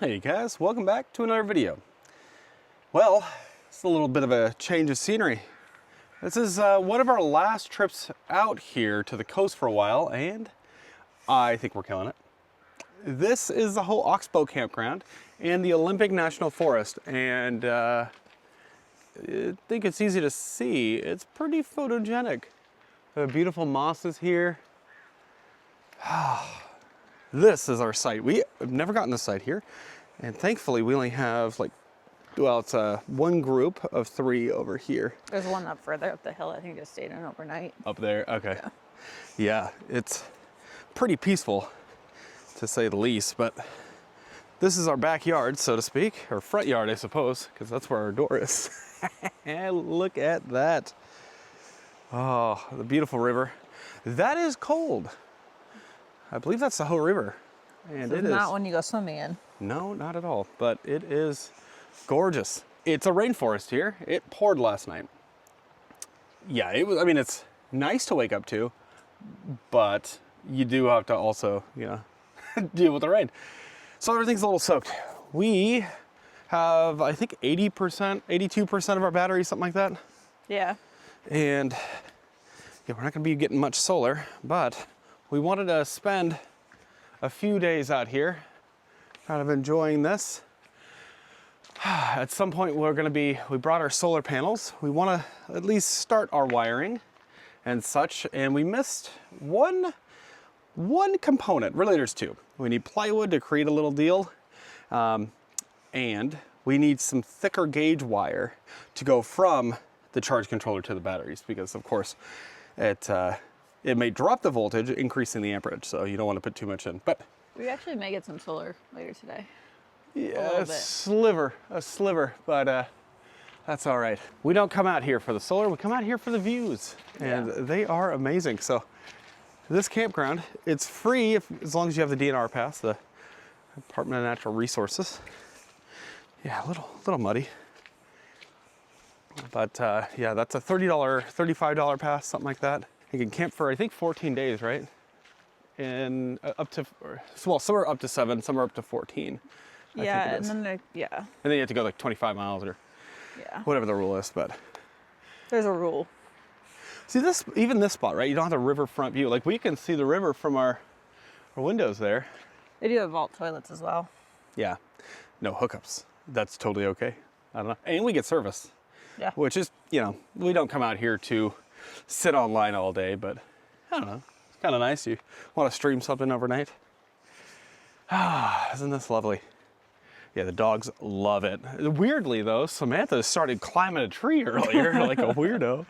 Hey guys, welcome back to another video. Well, it's a little bit of a change of scenery. This is one of our last trips out here to the coast for a while, and I think we're killing it. This is the whole Oxbow campground and the Olympic National Forest, and I think it's easy to see. It's pretty photogenic. The beautiful mosses here. This is our site. We have never gotten this site here, and thankfully we only have it's one group of 3 over here. There's one up further up the hill. I think just stayed in overnight. Up there, okay. Yeah, it's pretty peaceful to say the least, but this is our backyard, so to speak, or front yard, I suppose, because that's where our door is. Look at that. Oh, the beautiful river. That is cold. I believe that's the whole river. And So it it's is not one you go swimming in. No, not at all, but it is gorgeous. It's a rainforest here. It poured last night. Yeah, it's nice to wake up to, but you do have to also, deal with the rain. So everything's a little soaked. We have, I think, 80%, 82% of our batteries, something like that. Yeah. And we're not gonna be getting much solar, but we wanted to spend a few days out here kind of enjoying this. At some point we brought our solar panels. We want to at least start our wiring and such, and we missed one component. Really, there's 2. We need plywood to create a little deal, and we need some thicker gauge wire to go from the charge controller to the batteries, because of course it may drop the voltage, increasing the amperage, so you don't want to put too much in. But We actually may get some solar later today. yeah, a sliver, but that's all right. We don't come out here for the solar, we come out here for the views, and they are amazing. So this campground, it's free as long as you have the DNR pass, the Department of Natural Resources. Yeah, a little muddy. But yeah, that's a $30, $35 pass, something like that. You can camp for, I think, 14 days, right? And some are up to 7, some are up to 14. Yeah, and then And then you have to go 25 miles or whatever the rule is, but. There's a rule. See even this spot, right? You don't have the riverfront view. We can see the river from our windows there. They do have vault toilets as well. Yeah, no hookups. That's totally okay. I don't know. And we get service. Yeah. Which is, we don't come out here to sit online all day, but I don't know. It's kind of nice. You want to stream something overnight. Isn't this lovely? Yeah, the dogs love it. Weirdly though, Samantha started climbing a tree earlier like a weirdo.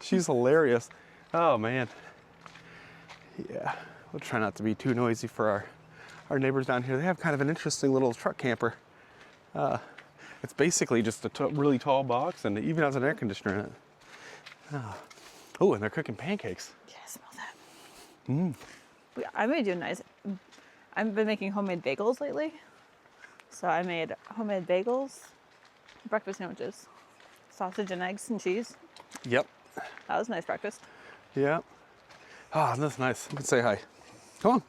She's hilarious. Oh man. Yeah, we'll try not to be too noisy for our neighbors down here. They have kind of an interesting little truck camper. It's basically just a really tall box, and it even has an air conditioner in it. Oh, and they're cooking pancakes. Yeah, I smell that. I may do nice. I've been making homemade bagels lately. So I made homemade bagels, breakfast sandwiches, sausage and eggs and cheese. Yep. That was a nice breakfast. Yeah. That's nice. You can say hi. Come on.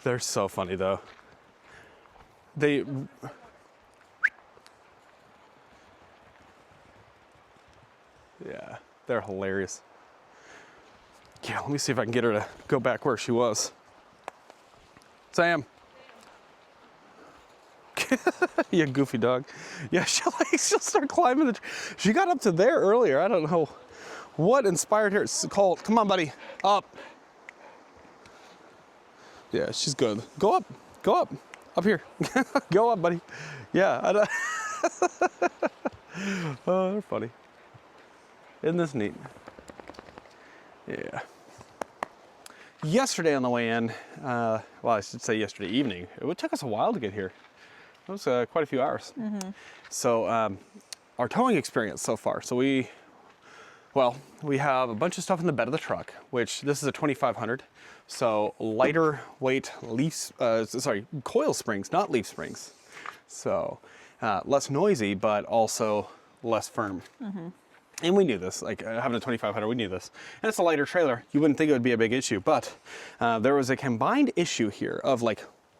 They're so funny though. Yeah, they're hilarious. Yeah, let me see if I can get her to go back where she was. Sam. You goofy dog. Yeah, she'll start climbing the tree. She got up to there earlier. I don't know what inspired her. It's Colt. Come on, buddy. Up. Yeah, she's good. Go up. Go up. Up here. Go up, buddy. Yeah. Oh, they're funny. Isn't this neat? Yeah. Yesterday on the way in, well, I should say yesterday evening, it took us a while to get here. It was quite a few hours. Mm-hmm. So our towing experience so far. So we have a bunch of stuff in the bed of the truck, which this is a 2500. So lighter weight coil springs, not leaf springs. So less noisy, but also less firm. Mm-hmm. And we knew this, having a 2500, we knew this. And it's a lighter trailer. You wouldn't think it would be a big issue, but there was a combined issue here of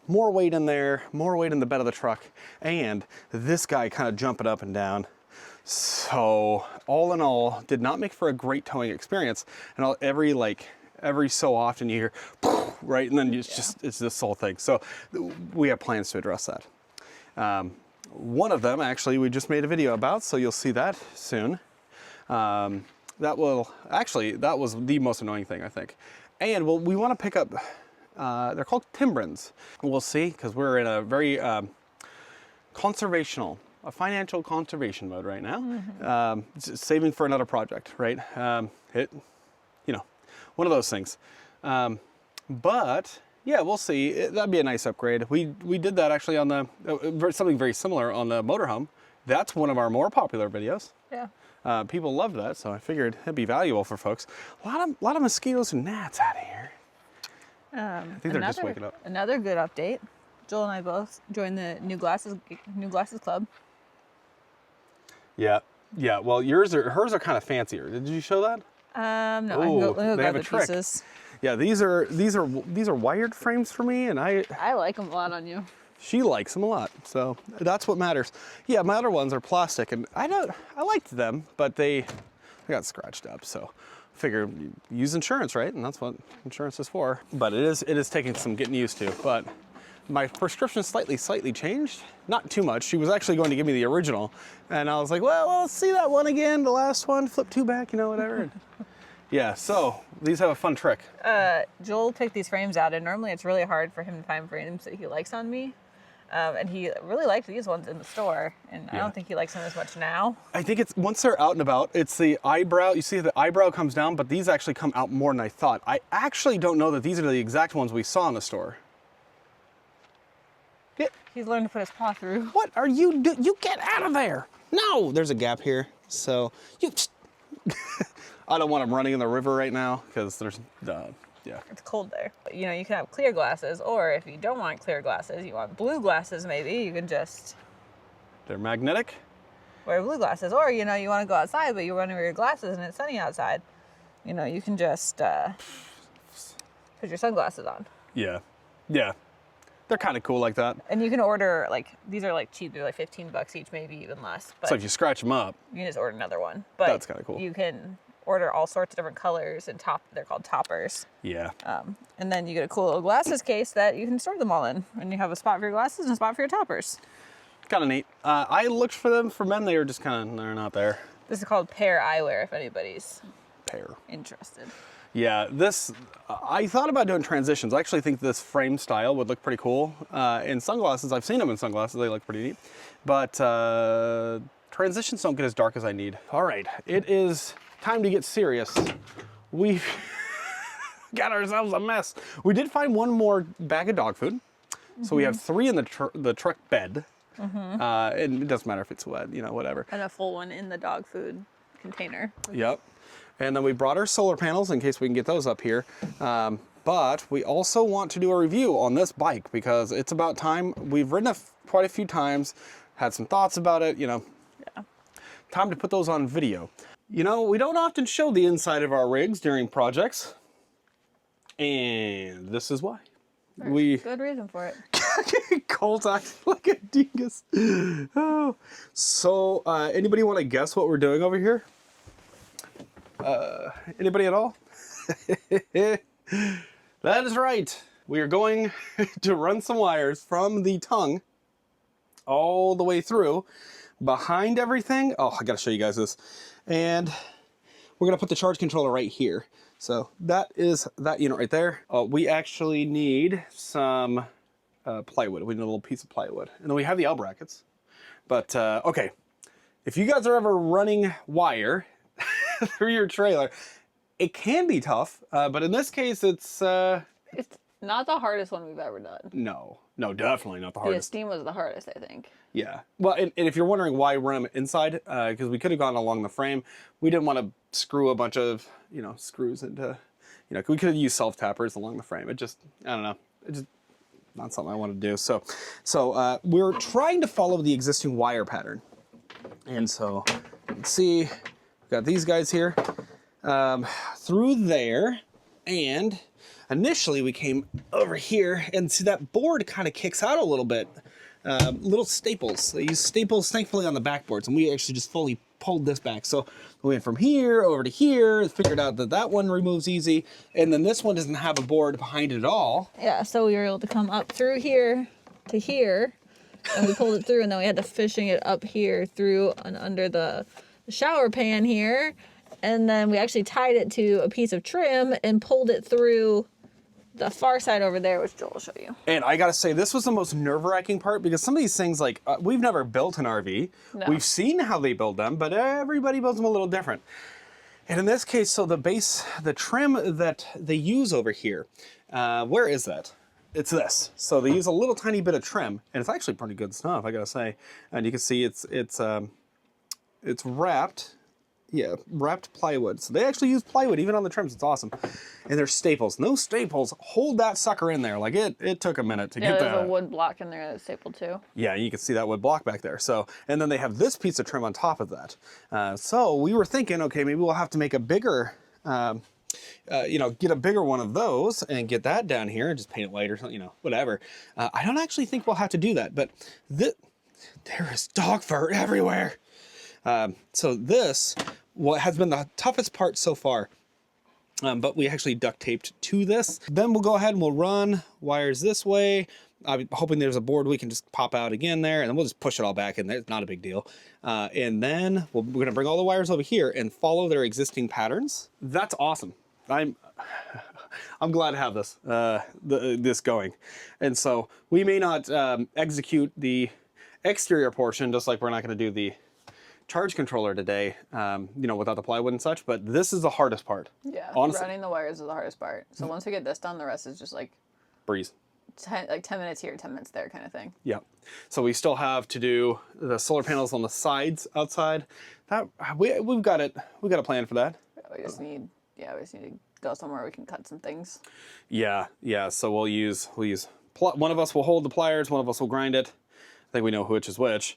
more weight in there, more weight in the bed of the truck, and this guy kind of jumping up and down. So all in all, did not make for a great towing experience. And every so often you hear, right, and then it's this whole thing. So we have plans to address that. One of them, actually, we just made a video about, so you'll see that soon. That was the most annoying thing, I think. And we want to pick up, they're called Timbrins. We'll see, because we're in a very a financial conservation mode right now. Saving for another project, right? One of those things. But yeah, we'll see. That'd be a nice upgrade. We did that actually on something very similar on the motorhome. That's one of our more popular videos. Yeah. People loved that, so I figured it'd be valuable for folks. A lot of mosquitoes and gnats out of here. I think they're just waking up. Another good update. Joel and I both joined the New Glasses Club. Yeah. Well, hers are kind of fancier. Did you show that? No. Let me go grab the pieces. Yeah, these are wired frames for me, and I like them a lot on you. She likes them a lot, so that's what matters. Yeah, my other ones are plastic, and I liked them, but they got scratched up. So figure use insurance, right? And that's what insurance is for. But it is taking some getting used to. But my prescription slightly changed. Not too much. She was actually going to give me the original, and I was like, well, let's see that one again, the last one, flip two back, whatever. Yeah, so these have a fun trick. Joel picked these frames out, and normally it's really hard for him to find frames that he likes on me. And he really liked these ones in the store, and I don't think he likes them as much now. I think it's once they're out and about, it's the eyebrow. You see the eyebrow comes down, but these actually come out more than I thought. I actually don't know that these are the exact ones we saw in the store. He's learned to put his paw through. What are you doing? You get out of there! No, there's a gap here, so you. I don't want him running in the river right now because there's, yeah. It's cold there. But, you can have clear glasses, or if you don't want clear glasses, you want blue glasses maybe, you can just... They're magnetic? Wear blue glasses. Or, you want to go outside, but you're running with your glasses and it's sunny outside. You can just put your sunglasses on. Yeah. They're kind of cool like that. And you can order, these are cheap. They're $15 each, maybe even less. But so if you scratch them up... You can just order another one. But that's kind of cool. You can order all sorts of different colors, and they're called toppers. Yeah. And then you get a cool little glasses case that you can store them all in. And you have a spot for your glasses and a spot for your toppers. Kind of neat. I looked for them for men. They were just they're not there. This is called Pair Eyewear, if anybody's interested. Yeah, I thought about doing transitions. I actually think this frame style would look pretty cool. In sunglasses, I've seen them in sunglasses. They look pretty neat. But transitions don't get as dark as I need. All right, it is time to get serious. We've got ourselves a mess. We did find one more bag of dog food. So we have 3 in the truck bed. And it doesn't matter if it's wet, whatever. And a full one in the dog food container. Yep. And then we brought our solar panels in case we can get those up here. But we also want to do a review on this bike because it's about time. We've ridden it quite a few times, had some thoughts about it, Yeah. Time to put those on video. We don't often show the inside of our rigs during projects. And this is why. Good reason for it. Colt acting like a dingus. Oh. So, anybody want to guess what we're doing over here? Anybody at all? That is right. We are going to run some wires from the tongue all the way through behind everything. Oh, I gotta show you guys this. And we're gonna put the charge controller right here. So that is that unit right there. We actually need some plywood. We need a little piece of plywood. And then we have the L brackets. But, okay. If you guys are ever running wire through your trailer, it can be tough, but in this case, it's not the hardest one we've ever done. No, definitely not the hardest. The Esteem was the hardest, I think. Yeah. Well, and if you're wondering why run them inside, because we could have gone along the frame, we didn't want to screw a bunch of, screws into, we could have used self-tappers along the frame. It just, I don't know, it just not something I want to do. So we're trying to follow the existing wire pattern. And so, let's see, we've got these guys here through there, and initially we came over here and see that board kind of kicks out a little bit. Little staples. They use staples, thankfully, on the backboards, and we actually just fully pulled this back. So we went from here over to here, figured out that that one removes easy, and then this one doesn't have a board behind it at all. Yeah, so we were able to come up through here to here, and we pulled it through, and then we had to fishing it up here through and under the shower pan here, and then we actually tied it to a piece of trim and pulled it through the far side over there, which Joel will show you. And I gotta say, this was the most nerve-wracking part, because some of these things, like, we've never built an RV. No. We've seen how they build them, but everybody builds them a little different. And in this case, so the base, the trim that they use over here, where is that? It's this. So they use a little tiny bit of trim, and it's actually pretty good stuff, I gotta say. And you can see it's wrapped. Yeah, wrapped plywood. So they actually use plywood even on the trims. It's awesome. And there's staples. And those staples hold that sucker in there. Like it took a minute to get that. Yeah, there's a wood block in there that's stapled too. Yeah, you can see that wood block back there. So, and then they have this piece of trim on top of that. So we were thinking, okay, maybe we'll have to make a bigger, get a bigger one of those and get that down here and just paint it white or something, whatever. I don't actually think we'll have to do that, but there is dog fur everywhere. So this, what has been the toughest part so far, but we actually duct taped to this. Then we'll go ahead and we'll run wires this way. I'm hoping there's a board we can just pop out again there, and then we'll just push it all back in there. It's not a big deal. And then we're gonna bring all the wires over here and follow their existing patterns. That's awesome. I'm glad to have this, this going. And so we may not execute the exterior portion, just like we're not gonna do the charge controller today, without the plywood and such, but this is the hardest part. Yeah, honestly. Running the wires is the hardest part. So once we get this done, the rest is just like breeze. 10 minutes here, 10 minutes there kind of thing. Yeah. So we still have to do the solar panels on the sides outside. That we've got it. We've got a plan for that. We just need to go somewhere we can cut some things. Yeah. So we'll use one of us will hold the pliers, one of us will grind it. I think we know which is which.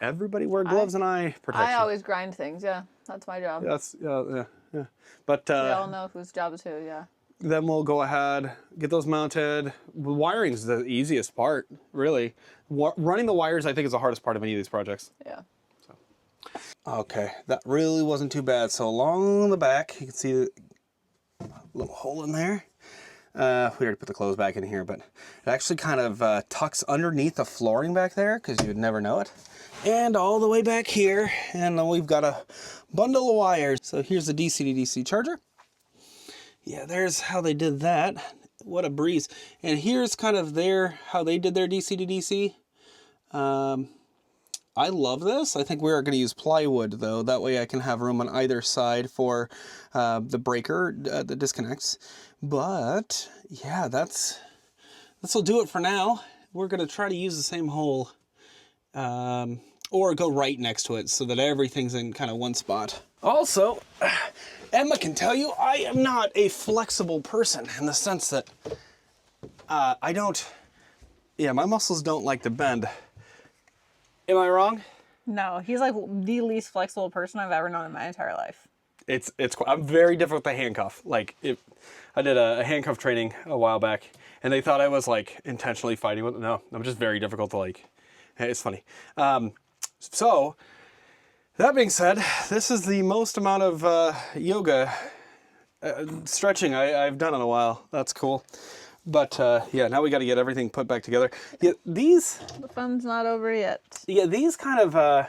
Everybody wear gloves and eye protection. I always grind things. Yeah, that's my job. That's yeah. But we all know whose job is who. Yeah. Then we'll go ahead, get those mounted. Wiring is the easiest part, really. Running the wires, I think, is the hardest part of any of these projects. Yeah. So. Okay, that really wasn't too bad. So along the back, you can see a little hole in there. We already put the clothes back in here, but it actually kind of tucks underneath the flooring back there, because you would never know it. And all the way back here, and then we've got a bundle of wires. So here's the DC to DC charger. Yeah, there's how they did that. What a breeze. And here's kind of how they did their DC to DC. I love this. I think we are going to use plywood, though. That way I can have room on either side for the breaker that disconnects. But yeah, this will do it for now. We're going to try to use the same hole or go right next to it so that everything's in kind of one spot. Also, Emma can tell you I am not a flexible person in the sense that my muscles don't like to bend. Am I wrong? No, he's like the least flexible person I've ever known in my entire life. I'm very different with the handcuff. Like, I did a handcuff training a while back, and they thought I was like intentionally fighting with it. No, I'm just very difficult to like. It's funny. So that being said, this is the most amount of yoga stretching I've done in a while. That's cool. But now we got to get everything put back together. Yeah, the fun's not over yet. Yeah, these kind of.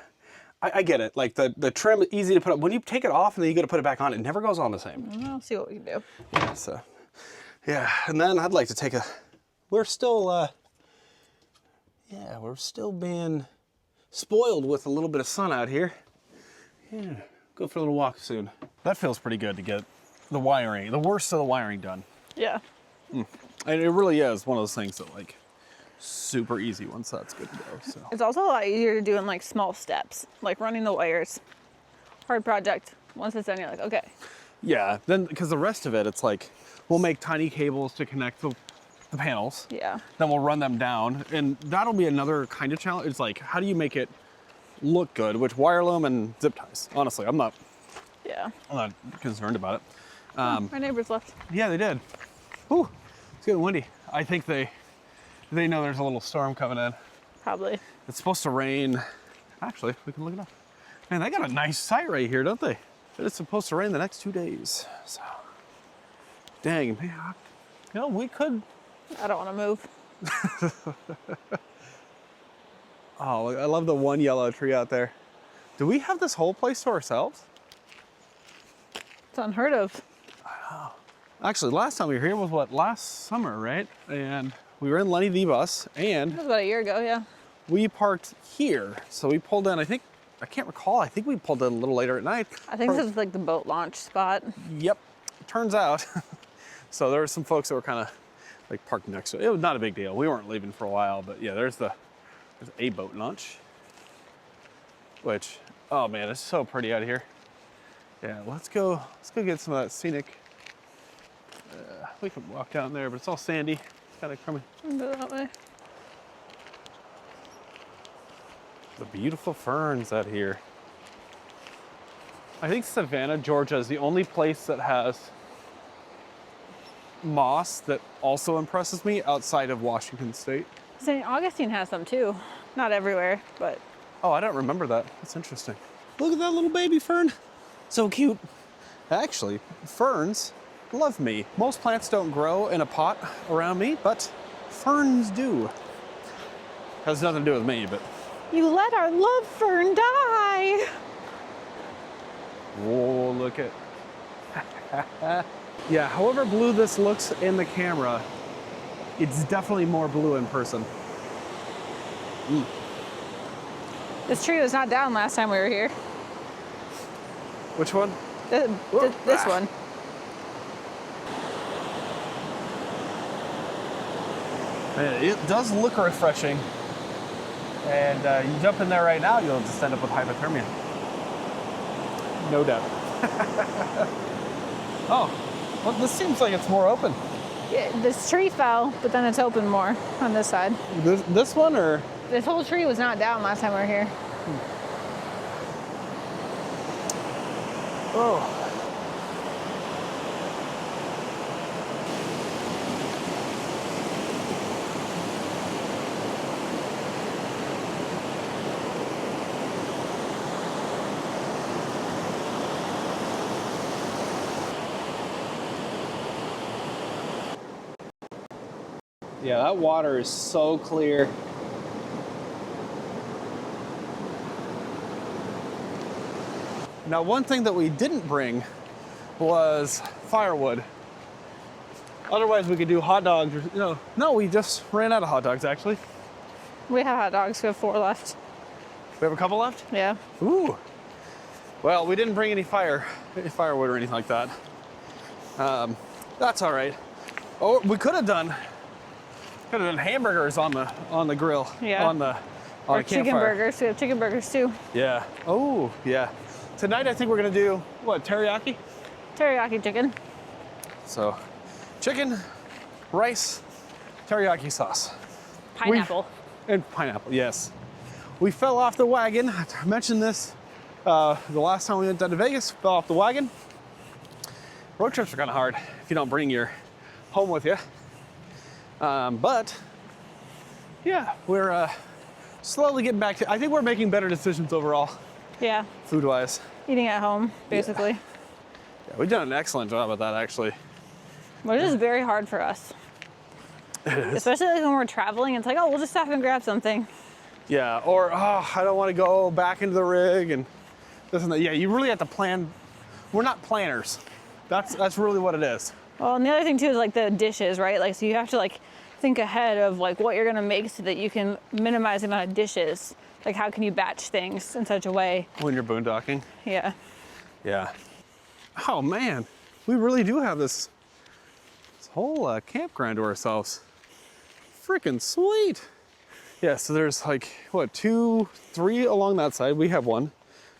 I get it. Like the trim, easy to put up. When you take it off and then you got to put it back on, it never goes on the same. I'll see what we can do. Yeah. So, yeah, and then I'd like to take we're still being spoiled with a little bit of sun out here. Yeah, go for a little walk soon. That feels pretty good to get the worst of the wiring done. Yeah. And it really is one of those things that like super easy once that's good to go. So it's also a lot easier to do in like small steps, like running the wires. Hard project. Once it's done, you're like, okay. Yeah, then because the rest of it, it's like we'll make tiny cables to connect the panels. Yeah. Then we'll run them down, and that'll be another kind of challenge. It's like, how do you make it look good? Which wire loom and zip ties. Honestly, I'm not concerned about it. My neighbors left. Yeah, they did. Whew, it's getting windy. I think they know there's a little storm coming in. Probably. It's supposed to rain. Actually, we can look it up. Man, they got a nice site right here, don't they? It's supposed to rain the next 2 days. So, dang, man. You know, we could. I don't want to move. Oh, I love the one yellow tree out there. Do we have this whole place to ourselves? It's unheard of. Actually, last time we were here was what, last summer, right? And we were in Lenny the bus, and That was about a year ago, yeah. we parked here. So we pulled in, I can't recall, I think we pulled in a little later at night. I think this is like the boat launch spot. Yep, turns out. So there were some folks that were kind of like parked next to it. It was not a big deal. We weren't leaving for a while, but yeah, there's a boat launch. Which, oh man, it's so pretty out here. Yeah, let's go get some of that scenic. We can walk down there, but it's all sandy. It's kind of crummy. Go that way. The beautiful ferns out here. I think Savannah, Georgia is the only place that has moss that also impresses me outside of Washington State. St. Augustine has some too. Not everywhere, but. Oh, I don't remember that. That's interesting. Look at that little baby fern. So cute. Actually, ferns love me. Most plants don't grow in a pot around me, but ferns do. Has nothing to do with me, but. You let our love fern die. Whoa, look at. Yeah, however blue this looks in the camera, it's definitely more blue in person. This tree was not down last time we were here. Which one? This one. Man, it does look refreshing. And you jump in there right now, you'll just end up with hypothermia. No doubt. Oh, well, this seems like it's more open. Yeah, this tree fell, but then it's open more on this side. This one, or? This whole tree was not down last time we were here. Oh. Yeah, that water is so clear. Now, one thing that we didn't bring was firewood. Otherwise, we could do hot dogs. Or, no, we just ran out of hot dogs, actually. We have hot dogs. We have 4 left. We have a couple left? Yeah. Ooh. Well, we didn't bring any firewood or anything like that. That's all right. Oh, we could have done hamburgers on the grill. Yeah. On the chicken campfire. burgers. We have chicken burgers too. Yeah. Oh, yeah. Tonight, I think we're gonna do what, teriyaki? Teriyaki chicken. So, chicken, rice, teriyaki sauce. Pineapple. And pineapple, yes. We fell off the wagon. I mentioned this the last time we went down to Vegas. Fell off the wagon. Road trips are kind of hard if you don't bring your home with you. But yeah, we're slowly getting back to. I think we're making better decisions overall. Yeah. Food-wise. Eating at home, basically. Yeah, we've done an excellent job at that, actually. Which is very hard for us. Especially like when we're traveling, it's like, oh, we'll just stop and grab something. Yeah, or oh, I don't want to go back into the rig and this and that. Yeah, you really have to plan. We're not planners. That's really what it is. Well, and the other thing too is like the dishes, right? Like, so you have to like think ahead of like what you're gonna make so that you can minimize the amount of dishes. Like, how can you batch things in such a way? When you're boondocking. Yeah. Yeah. Oh man, we really do have this whole campground to ourselves. Freaking sweet. Yeah, so there's like, what, 2, 3 along that side. We have one.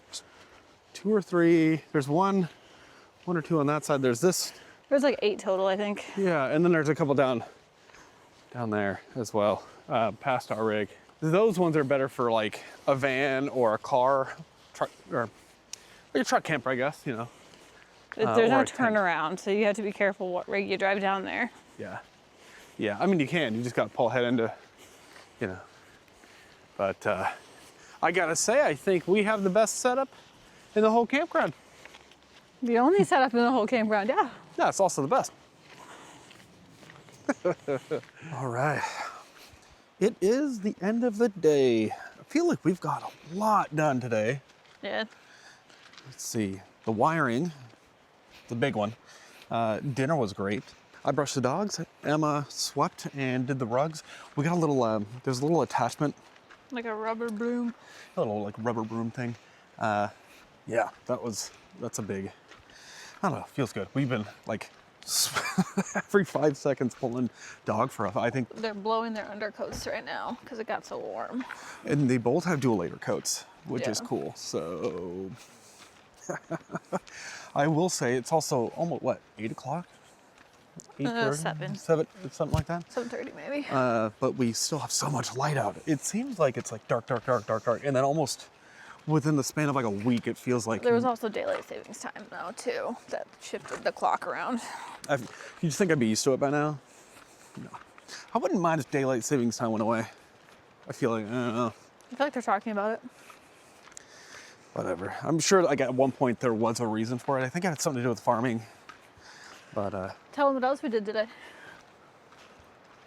There's 2 or 3. There's one or 2 on that side. There's this. There's like 8 total, I think. Yeah, and then there's a couple down there as well, past our rig. Those ones are better for like a van or a car, truck, or like a truck camper, I guess, There's no or a tent. turnaround, so you have to be careful what rig you drive down there. Yeah. Yeah, I mean, you can. You just got to pull ahead into, you know. But I got to say, I think we have the best setup in the whole campground. The only setup in the whole campground, yeah. Yeah, it's also the best. All right. It is the end of the day. I feel like we've got a lot done today. Yeah. Let's see. The wiring, the big one. Dinner was great. I brushed the dogs. Emma swept and did the rugs. We got a little, there's a little attachment. Like a rubber broom. A little like rubber broom thing. Yeah, that's a big, I don't know, feels good. We've been like every 5 seconds pulling dog fur off. I think. They're blowing their undercoats right now because it got so warm. And they both have dual layer coats, which Yeah. is cool. So I will say it's also almost, what, 8 o'clock? 8:30? 7. 7, something like that. 7:30 maybe. But we still have so much light out. It seems like it's like dark, dark, dark, dark, dark. And then almost within the span of like a week, it feels like. There was also daylight savings time though too that shifted the clock around. You just think I'd be used to it by now? No. I wouldn't mind if daylight savings time went away. I feel like, I don't know. I feel like they're talking about it. Whatever. I'm sure like at one point there was a reason for it. I think it had something to do with farming. But Tell them what else we did today.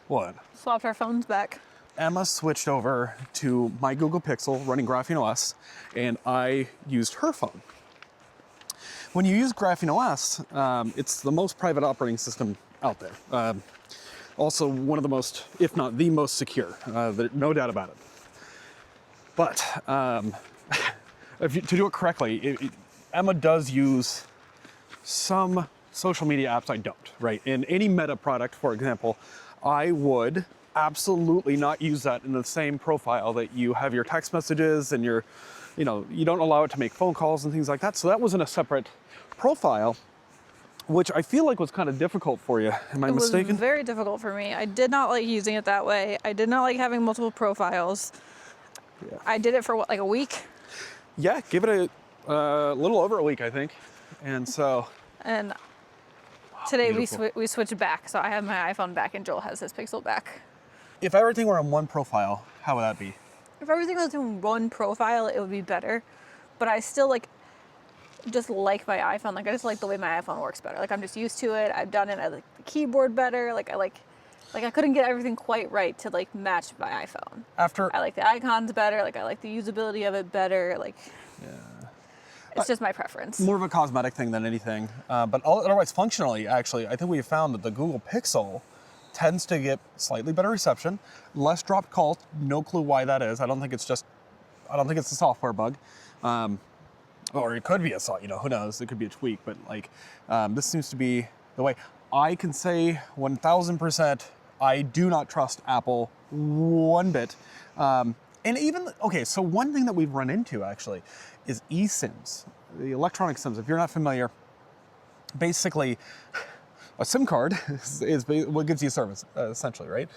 what? Swapped our phones back. Emma switched over to my Google Pixel running Graphene OS, and I used her phone. When you use Graphene OS, it's the most private operating system out there. Also one of the most, if not the most secure, no doubt about it. But to do it correctly, Emma does use some social media apps I don't, right? In any Meta product, for example, I would absolutely not use that in the same profile that you have your text messages and your, you don't allow it to make phone calls and things like that. So that was in a separate profile, which I feel like was kind of difficult for you. Am I mistaken? It was very difficult for me. I did not like using it that way. I did not like having multiple profiles. Yeah. I did it for what, like a week? Yeah, give it a little over a week, I think. And so. And today beautiful. we switched back. So I have my iPhone back and Joel has his Pixel back. If everything were on one profile, how would that be? If everything was in one profile, it would be better. But I still just like my iPhone. Like I just like the way my iPhone works better. Like I'm just used to it. I've done it. I like the keyboard better. I couldn't get everything quite right to like match my iPhone. I like the icons better. Like I like the usability of it better. It's just my preference. More of a cosmetic thing than anything. But otherwise, functionally, actually, I think we have found that the Google Pixel tends to get slightly better reception, less dropped calls. No clue why that is. I don't think it's a software bug. Or it could be who knows? It could be a tweak, but this seems to be the way. I can say 1000%, I do not trust Apple one bit. And even, okay, so one thing that we've run into actually is eSIMs, the electronic SIMs. If you're not familiar, basically a SIM card is what gives you service, essentially, right?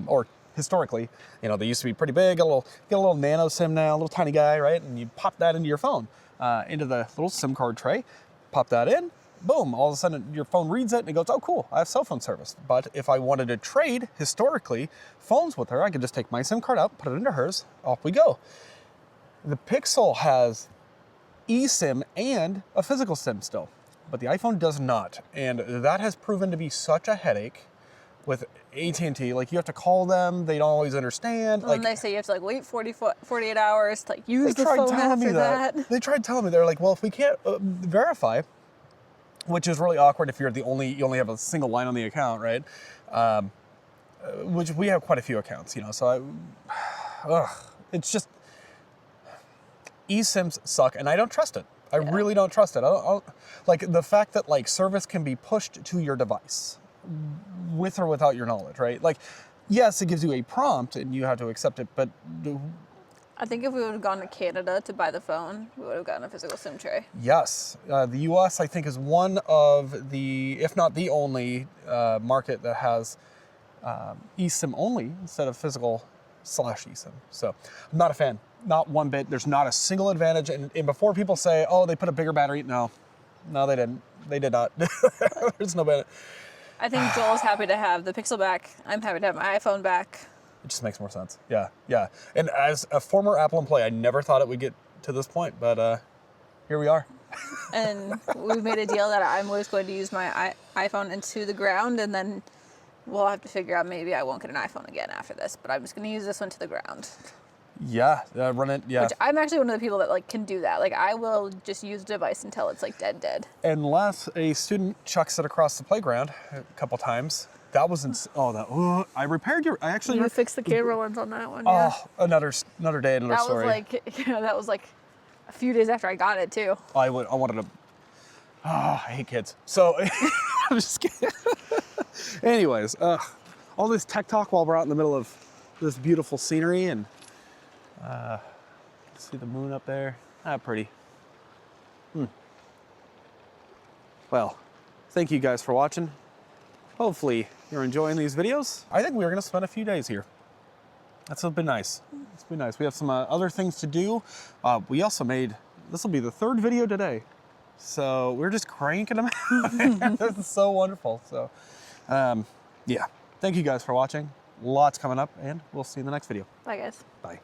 Or historically, they used to be pretty big, get a little nano SIM now, a little tiny guy, right? And you pop that into your phone, into the little SIM card tray, pop that in, boom, all of a sudden your phone reads it and it goes, oh cool, I have cell phone service. But if I wanted to trade, historically, phones with her, I could just take my SIM card out, put it into hers, off we go. The Pixel has eSIM and a physical SIM still, but the iPhone does not. And that has proven to be such a headache with AT&T. Like you have to call them, they don't always understand. And they say you have to wait 48 hours to use the phone after that. They tried telling me, they're like, well, if we can't verify, which is really awkward if you only have a single line on the account, right? Which we have quite a few accounts, so it's just, eSIMs suck and I don't trust it. I really don't trust it. I don't, like the fact that service can be pushed to your device with or without your knowledge, right? Yes, it gives you a prompt and you have to accept it, but I think if we would have gone to Canada to buy the phone, we would have gotten a physical SIM tray. Yes. The US, I think, is one of the, if not the only market that has eSIM only instead of physical /eSIM. So I'm not a fan, not one bit. There's not a single advantage. And before people say, oh, they put a bigger battery, no, they didn't. They did not. There's no benefit. I think Joel's happy to have the Pixel back. I'm happy to have my iPhone back. It just makes more sense. Yeah, yeah. And as a former Apple employee, I never thought it would get to this point, but here we are. And we made a deal that I'm always going to use my iPhone into the ground, and then we'll have to figure out maybe I won't get an iPhone again after this, but I'm just going to use this one to the ground. Yeah, run it. Yeah. Which I'm actually one of the people that like can do that. Like I will just use the device until it's like dead. Unless a student chucks it across the playground a couple times. That wasn't. I repaired your. I actually. You fixed the camera lens on that one. Oh, Yeah. another day, another That story. was like, that was like a few days after I got it too. I wanted to. Oh, I hate kids. So I'm just kidding. Anyways, all this tech talk while we're out in the middle of this beautiful scenery and see the moon up there. Pretty. Well, thank you guys for watching. Hopefully you're enjoying these videos. I think we're gonna spend a few days here. That's been nice. It's been nice. We have some other things to do. We also made, this will be the 3rd video today. So we're just cranking them out. This is so wonderful. So yeah, thank you guys for watching. Lots coming up and we'll see you in the next video. Bye guys. Bye.